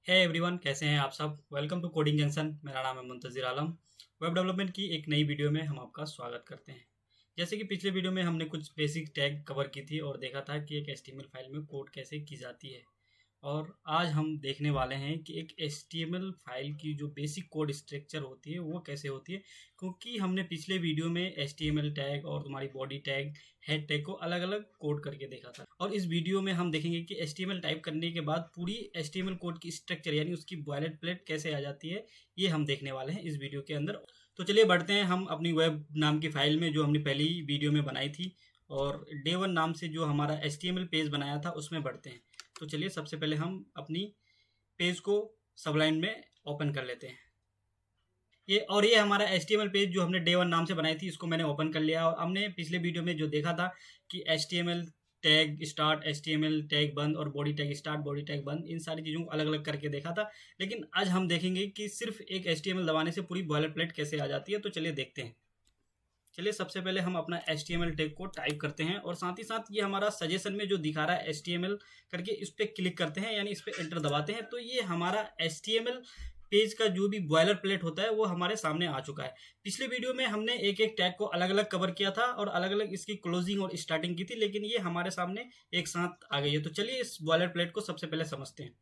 Hey everyone, कैसे हैं आप सब। Welcome to coding junction. मेरा नाम है मुंतज़िर आलम। वेब डेवलपमेंट की एक नई वीडियो में हम आपका स्वागत करते हैं। जैसे कि पिछले वीडियो में हमने कुछ बेसिक टैग कवर की थी और देखा था कि एक एचटीएमएल फाइल में कोड कैसे की जाती है। और आज हम देखने वाले हैं कि एक एचटीएमएल फाइल की जो बेसिक कोड स्ट्रक्चर होती है वो कैसे होती है, क्योंकि हमने पिछले वीडियो में एचटीएमएल टैग और तुम्हारी बॉडी टैग, हेड टैग को अलग अलग कोड करके देखा था। और इस वीडियो में हम देखेंगे कि एचटीएमएल टाइप करने के बाद पूरी एचटीएमएल कोड की स्ट्रक्चर यानी उसकी बॉयलर प्लेट कैसे आ जाती है, ये हम देखने वाले हैं इस वीडियो के अंदर। तो चलिए बढ़ते हैं हम अपनी वेब नाम की फाइल में, जो हमने पहली वीडियो में बनाई थी, और डे वन नाम से जो हमारा एचटीएमएल पेज बनाया था उसमें बढ़ते हैं। तो चलिए सबसे पहले हम अपनी पेज को सबलाइन में ओपन कर लेते हैं। ये हमारा एचटीएमएल पेज जो हमने डे वन नाम से बनाई थी, इसको मैंने ओपन कर लिया। और हमने पिछले वीडियो में जो देखा था कि HTML tag start, HTML tag बंद और body tag start, body tag बंद, इन सारी चीज़ों को अलग अलग करके देखा था। लेकिन आज हम देखेंगे कि सिर्फ एक एचटीएमएल दबाने से पूरी बॉयलर प्लेट कैसे आ जाती है। तो चलिए देखते हैं। चलिए सबसे पहले हम अपना HTML टैग को टाइप करते हैं और साथ ही साथ ये हमारा सजेशन में जो दिखा रहा है HTML करके, इस पर क्लिक करते हैं, यानी इस पर एंटर दबाते हैं। तो ये हमारा HTML पेज का जो भी बॉयलर प्लेट होता है वो हमारे सामने आ चुका है। पिछले वीडियो में हमने एक एक टैग को अलग अलग कवर किया था और अलग अलग इसकी क्लोजिंग और स्टार्टिंग की थी, लेकिन ये हमारे सामने एक साथ आ गई है। तो चलिए इस बॉयलर प्लेट को सबसे पहले समझते हैं।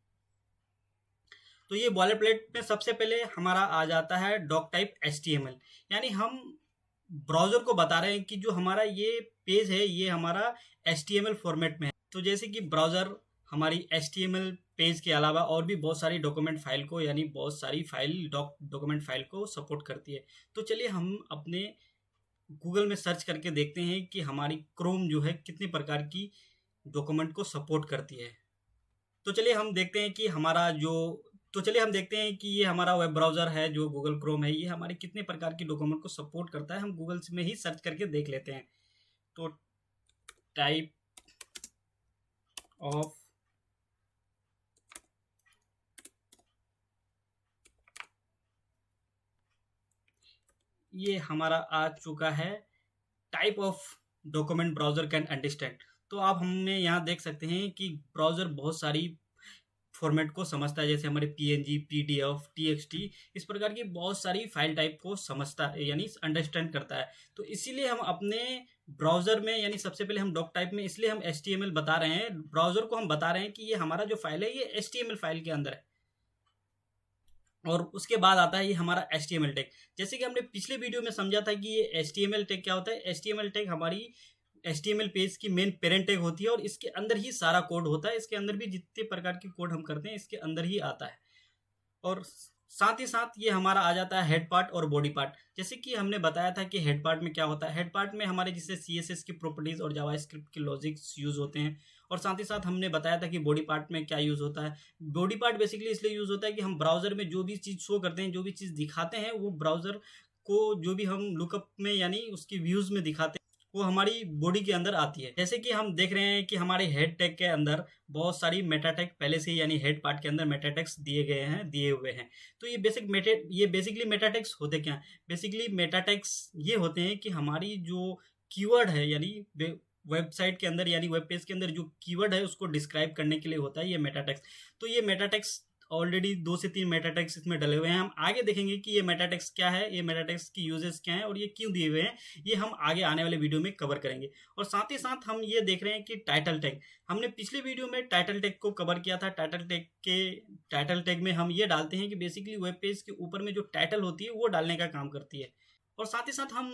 तो ये बॉयलर प्लेट में सबसे पहले हमारा आ जाता है डॉक टाइप HTML, यानी हम ब्राउज़र को बता रहे हैं कि जो हमारा ये पेज है ये हमारा HTML फॉर्मेट में है। तो जैसे कि ब्राउज़र हमारी HTML पेज के अलावा और भी बहुत सारी डॉक्यूमेंट फाइल को, यानी बहुत सारी फाइल डॉक्यूमेंट फाइल को सपोर्ट करती है। तो चलिए हम अपने गूगल में सर्च करके देखते हैं कि हमारी क्रोम जो है कितने प्रकार की डॉक्यूमेंट को सपोर्ट करती है। तो चलिए हम देखते हैं कि ये हमारा वेब ब्राउज़र है जो गूगल क्रोम है, ये हमारे कितने प्रकार की डॉक्यूमेंट को सपोर्ट करता है। हम गूगल में ही सर्च करके देख लेते हैं। तो टाइप ऑफ ये हमारा आ चुका है, type of document browser can understand. तो आप हमें यहाँ देख सकते हैं कि ब्राउज़र बहुत सारी फॉर्मेट को समझता है, जैसे हमारे PNG, PDF, TXT, इस प्रकार की बहुत सारी फाइल टाइप को समझता है, यानी अंडरस्टैंड करता है। तो इसीलिए हम अपने ब्राउज़र में, यानी सबसे पहले हम डॉक टाइप में, इसलिए हम HTML बता रहे हैं, ब्राउज़र को हम बता रहे हैं कि ये हमारा जो फाइल है ये HTML फाइल के अंदर है। और उसके बाद आता है ये हमारा HTML टैग। जैसे कि हमने पिछले वीडियो में समझा था कि ये HTML टैग क्या होता है। HTML टैग हमारी HTML पेज की मेन पेरेंट टैग होती है और इसके अंदर ही सारा कोड होता है। इसके अंदर भी जितने प्रकार की कोड हम करते हैं इसके अंदर ही आता है। और साथ ही साथ ये हमारा आ जाता है हेड पार्ट और बॉडी पार्ट। जैसे कि हमने बताया था कि हेड पार्ट में क्या होता है। हेड पार्ट में हमारे जिससे CSS की प्रॉपर्टीज़ और जावास्क्रिप्ट के लॉजिक्स यूज़ होते हैं। और साथ ही साथ हमने बताया था कि बॉडी पार्ट में क्या यूज़ होता है। बॉडी पार्ट बेसिकली इसलिए यूज़ होता है कि हम ब्राउज़र में जो भी चीज़ शो करते हैं, जो भी चीज़ दिखाते हैं, वो ब्राउज़र को जो भी हम लुकअप में यानी उसकी व्यूज़ में दिखाते हैं वो हमारी बॉडी के अंदर आती है। जैसे कि हम देख रहे हैं कि हमारे हेड टैग के अंदर बहुत सारी मेटा टैग पहले से ही, यानी हेड पार्ट के अंदर मेटा टैग्स दिए हुए हैं। तो ये बेसिकली मेटा टैग्स होते क्या हैं? बेसिकली मेटा टैग्स ये होते हैं कि हमारी जो कीवर्ड है, यानी वेबसाइट के अंदर, यानी वेब पेज के अंदर जो कीवर्ड है उसको डिस्क्राइब करने के लिए होता है ये मेटा टैग्स। तो ये मेटा टैग्स ऑलरेडी 2 से 3 मेटा टैग्स इसमें डले हुए हैं। हम आगे देखेंगे कि ये मेटा टैग्स क्या है, ये मेटा टैग्स की यूजेस क्या है और ये क्यों दिए हुए हैं, ये हम आगे आने वाले वीडियो में कवर करेंगे। और साथ ही साथ हम ये देख रहे हैं कि टाइटल टैग, हमने पिछले वीडियो में टाइटल टैग को कवर किया था। टाइटल टैग में हम ये डालते हैं कि बेसिकली वेब पेज के ऊपर में जो टाइटल होती है वो डालने का काम करती है। और साथ ही साथ हम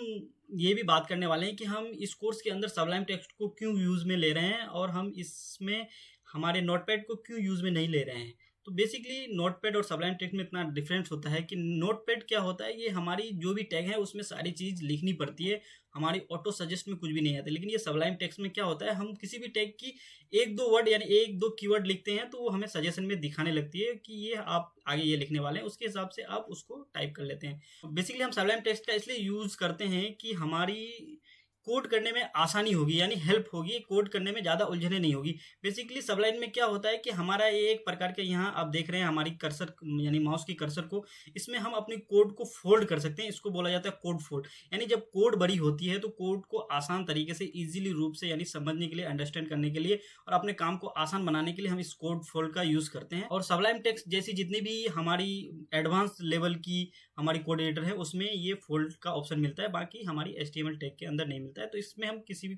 ये भी बात करने वाले हैं कि हम इस कोर्स के अंदर सबलाइम टेक्स्ट को क्यों यूज़ में ले रहे हैं और हम इसमें हमारे नोटपैड को क्यों यूज़ में नहीं ले रहे हैं। तो बेसिकली नोटपैड और सबलाइम टेक्स्ट में इतना डिफरेंस होता है कि नोटपैड क्या होता है, ये हमारी जो भी टैग है उसमें सारी चीज़ लिखनी पड़ती है, हमारी ऑटो सजेस्ट में कुछ भी नहीं आता। लेकिन ये सबलाइम टेक्स्ट में क्या होता है, हम किसी भी टैग की 1-2 वर्ड यानी 1-2 कीवर्ड लिखते हैं तो वो हमें सजेशन में दिखाने लगती है कि ये आप आगे ये लिखने वाले हैं, उसके हिसाब से आप उसको टाइप कर लेते हैं। बेसिकली हम सबलाइम टेक्स्ट का इसलिए यूज़ करते हैं कि हमारी कोड करने में आसानी होगी, यानी हेल्प होगी, कोड करने में ज़्यादा उलझने नहीं होगी। बेसिकली सबलाइन में क्या होता है कि हमारा ये एक प्रकार के, यहाँ आप देख रहे हैं हमारी कर्सर यानी माउस की कर्सर को, इसमें हम अपनी कोड को फोल्ड कर सकते हैं। इसको बोला जाता है कोड फोल्ड। यानी जब कोड बड़ी होती है तो कोड को आसान तरीके से ईजिली रूप से यानी समझने के लिए, अंडरस्टैंड करने के लिए और अपने काम को आसान बनाने के लिए हम इस कोड फोल्ड का यूज़ करते हैं। और सबलाइम टेक्स्ट जैसी जितनी भी हमारी एडवांस लेवल की हमारी कोड एडिटर है उसमें ये फोल्ड का ऑप्शन मिलता है, बाकी हमारी HTML टैग के अंदर नहीं मिलता है। तो इसमें हम किसी भी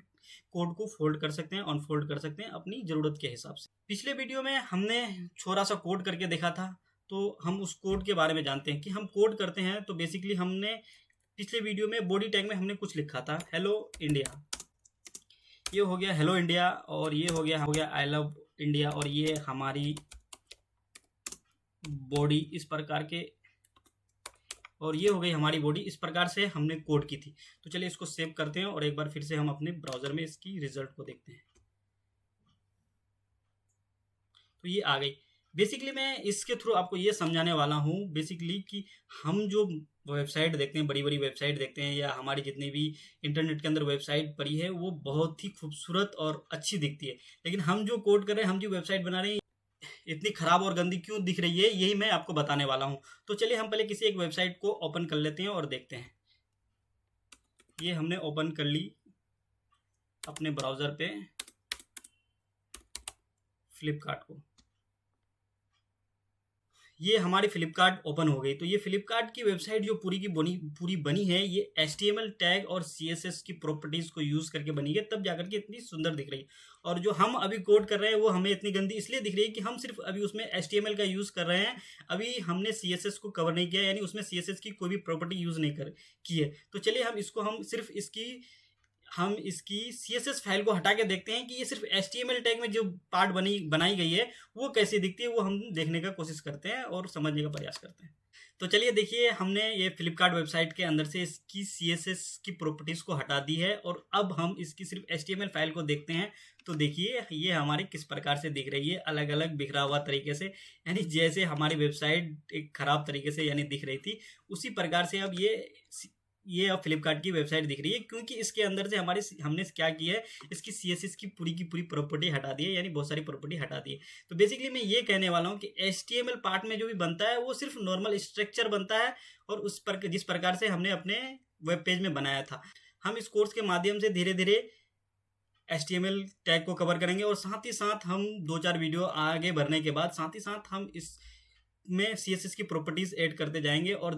कोड को फोल्ड कर सकते हैं, अनफोल्ड कर सकते हैं अपनी ज़रूरत के हिसाब से। पिछले वीडियो में हमने छोटा सा कोड करके देखा था, तो हम उस कोड के बारे में जानते हैं कि हम कोड करते हैं। तो बेसिकली हमने पिछले वीडियो में बॉडी टैग में हमने कुछ लिखा था, हेलो इंडिया। ये हो गया हेलो इंडिया, और ये हो गया आई लव इंडिया, और ये हमारी बॉडी इस प्रकार के, और ये हो गई हमारी बॉडी। इस प्रकार से हमने कोड की थी। तो चलिए इसको सेव करते हैं और एक बार फिर से हम अपने ब्राउज़र में इसकी रिजल्ट को देखते हैं। तो ये आ गई। बेसिकली मैं इसके थ्रू आपको ये समझाने वाला हूँ बेसिकली कि हम जो वेबसाइट देखते हैं, बड़ी बड़ी वेबसाइट देखते हैं, या हमारी जितनी भी इंटरनेट के अंदर वेबसाइट पड़ी है, वो बहुत ही खूबसूरत और अच्छी दिखती है। लेकिन हम जो कोड कर रहे हैं, हम जो वेबसाइट बना रहे हैं, इतनी खराब और गंदी क्यों दिख रही है, यही मैं आपको बताने वाला हूं। तो चलिए हम पहले किसी एक वेबसाइट को ओपन कर लेते हैं और देखते हैं। ये हमने ओपन कर ली अपने ब्राउज़र पे फ्लिपकार्ट को। ये हमारी फ्लिपकार्ट ओपन हो गई। तो ये फ्लिपकार्ट की वेबसाइट जो पूरी की पूरी बनी है, ये HTML टैग और CSS की प्रॉपर्टीज़ को यूज़ करके बनी है, तब जाकर के इतनी सुंदर दिख रही है। और जो हम अभी कोड कर रहे हैं वो हमें इतनी गंदी इसलिए दिख रही है कि हम सिर्फ अभी उसमें HTML का यूज़ कर रहे हैं, अभी हमने CSS को कवर नहीं किया, यानी उसमें CSS की कोई भी प्रॉपर्टी यूज़ नहीं की है। तो चलिए हम सिर्फ इसकी CSS फाइल को हटा के देखते हैं कि ये सिर्फ HTML टैग में जो पार्ट बनाई गई है वो कैसी दिखती है, वो हम देखने का कोशिश करते हैं और समझने का प्रयास करते हैं। तो चलिए देखिए, हमने ये फ्लिपकार्ट वेबसाइट के अंदर से इसकी CSS की प्रॉपर्टीज़ को हटा दी है, और अब हम इसकी सिर्फ HTML फाइल को देखते हैं। तो देखिए ये हमारी किस प्रकार से दिख रही है, अलग अलग बिखरा हुआ तरीके से, यानी जैसे हमारी वेबसाइट एक ख़राब तरीके से यानी दिख रही थी, उसी प्रकार से अब ये अब फ्लिपकार्ट की वेबसाइट दिख रही है, क्योंकि इसके अंदर से हमने क्या किया है, इसकी CSS की पूरी प्रॉपर्टी हटा दी है, यानी बहुत सारी प्रॉपर्टी हटा दी है। तो बेसिकली मैं ये कहने वाला हूँ कि HTML पार्ट में जो भी बनता है वो सिर्फ नॉर्मल स्ट्रक्चर बनता है, और जिस प्रकार से हमने अपने वेब पेज में बनाया था। हम इस कोर्स के माध्यम से धीरे धीरे HTML टैग को कवर करेंगे, और साथ ही साथ हम 2-4 वीडियो आगे बढ़ने के बाद साथ ही साथ हम इस में CSS की प्रॉपर्टीज़ ऐड करते जाएंगे और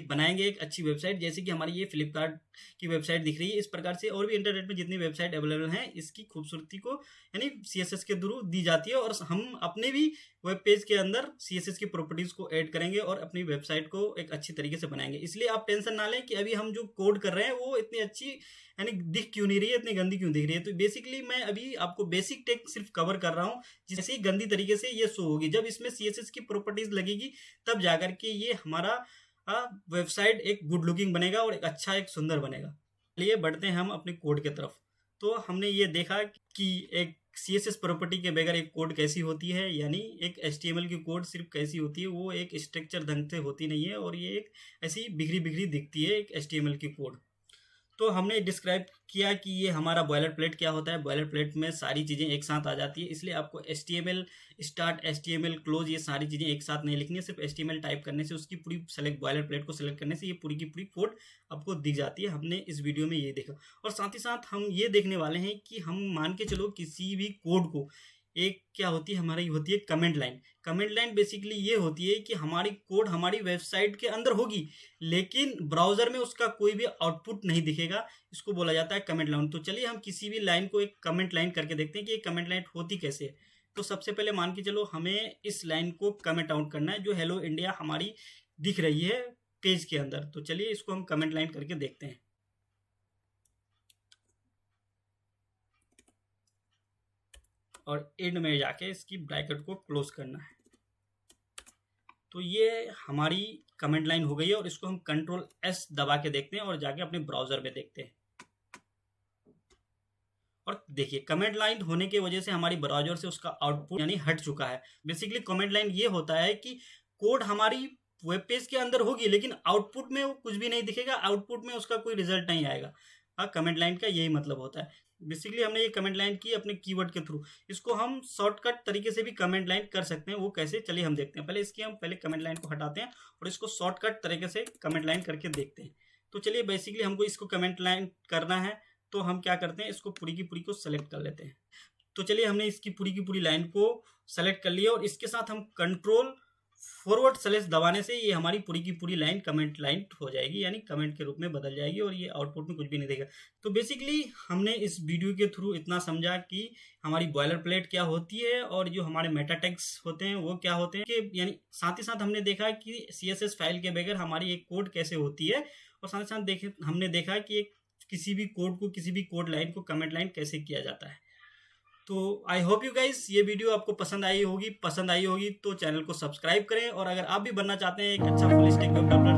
बनाएंगे एक अच्छी वेबसाइट, जैसे कि हमारी ये फ्लिपकार्ट की वेबसाइट दिख रही है। इस प्रकार से और भी इंटरनेट में जितनी वेबसाइट अवेलेबल हैं, इसकी खूबसूरती को यानी CSS के थ्रू दी जाती है, और हम अपने भी वेब पेज के अंदर CSS की प्रॉपर्टीज़ को ऐड करेंगे और अपनी वेबसाइट को एक अच्छी तरीके से बनाएंगे। इसलिए आप टेंशन ना लें कि अभी हम जो कोड कर रहे हैं वो इतनी अच्छी यानी दिख क्यों नहीं रही है, इतनी गंदी क्यों दिख रही है। तो बेसिकली मैं अभी आपको बेसिक टेक सिर्फ कवर कर रहा हूँ, जिससे ही गंदी तरीके से ये शो होगी। जब इसमें CSS की प्रॉपर्टीज़ लगेगी तब जाकर के ये हमारा वेबसाइट एक गुड लुकिंग बनेगा और एक सुंदर बनेगा। चलिए बढ़ते हैं हम अपने कोड के तरफ। तो हमने ये देखा कि एक CSS प्रॉपर्टी के बगैर एक कोड कैसी होती है, यानी एक HTML की कोड सिर्फ कैसी होती है, वो एक स्ट्रक्चर ढंग से होती नहीं है, और ये एक ऐसी बिखरी दिखती है एक HTML की कोड। तो हमने डिस्क्राइब किया कि ये हमारा बॉयलर प्लेट क्या होता है। बॉयलर प्लेट में सारी चीज़ें एक साथ आ जाती है, इसलिए आपको HTML स्टार्ट, HTML क्लोज, ये सारी चीज़ें एक साथ नहीं लिखनी है। सिर्फ HTML टाइप करने से, उसकी पूरी बॉयलर प्लेट को सेलेक्ट करने से ये पूरी की पूरी कोड आपको दिख जाती है। हमने इस वीडियो में ये देखा, और साथ ही साथ हम ये देखने वाले हैं कि हम मान के चलो किसी भी कोड को, एक क्या होती है हमारी, होती है comment line. Comment line basically ये होती है कि हमारी कोड हमारी वेबसाइट के अंदर होगी, लेकिन ब्राउज़र में उसका कोई भी आउटपुट नहीं दिखेगा, इसको बोला जाता है कमेंट लाइन। तो चलिए हम किसी भी लाइन को एक कमेंट लाइन करके देखते हैं कि ये कमेंट लाइन होती कैसे है। तो सबसे पहले मान के चलो हमें इस लाइन को कमेंट आउट करना है, जो हेलो इंडिया हमारी दिख रही है पेज के अंदर। तो चलिए इसको हम कमेंट लाइन करके देखते हैं। और एंड में जाके इसकी ब्रैकेट को क्लोज करना है। तो ये हमारी कमेंट लाइन हो गई है, और इसको हम Ctrl+S दबा के देखते हैं और जाके अपने ब्राउज़र में देखते हैं। और देखिए कमेंट लाइन होने की वजह से हमारी ब्राउज़र से उसका आउटपुट यानी हट चुका है। बेसिकली कमेंट लाइन ये होता है कि कोड हमारी वेब पेज के अंदर होगी, लेकिन आउटपुट में वो कुछ भी नहीं दिखेगा, आउटपुट में उसका कोई रिजल्ट नहीं आएगा। कमेंट लाइन का यही मतलब होता है। बेसिकली हमने ये कमेंट लाइन की अपने कीवर्ड के थ्रू। इसको हम शॉर्टकट तरीके से भी कमेंट लाइन कर सकते हैं, वो कैसे चलिए हम देखते हैं। हम पहले कमेंट लाइन को हटाते हैं और इसको शॉर्टकट तरीके से कमेंट लाइन करके देखते हैं। तो चलिए बेसिकली हमको इसको कमेंट लाइन करना है, तो हम क्या करते हैं, इसको पूरी की पूरी को सेलेक्ट कर लेते हैं। तो चलिए हमने इसकी पूरी की पूरी लाइन को सेलेक्ट कर लिया और इसके साथ हम कंट्रोल फॉरवर्ड स्लैश दबाने से ये हमारी पूरी की पूरी लाइन कमेंट लाइन हो जाएगी, यानी कमेंट के रूप में बदल जाएगी और ये आउटपुट में कुछ भी नहीं देगा। तो बेसिकली हमने इस वीडियो के थ्रू इतना समझा कि हमारी बॉयलर प्लेट क्या होती है और जो हमारे मेटा टैग्स होते हैं वो क्या होते हैं, कि यानी साथ ही साथ हमने देखा कि CSS फाइल के बगैर हमारी एक कोड कैसे होती है, और साथ ही साथ हमने देखा कि एक किसी भी कोड लाइन को कमेंट लाइन कैसे किया जाता है। तो आई होप यू गाइस ये वीडियो आपको पसंद आई होगी तो चैनल को सब्सक्राइब करें, और अगर आप भी बनना चाहते हैं एक अच्छा फुल स्टैक वेब डेवलपर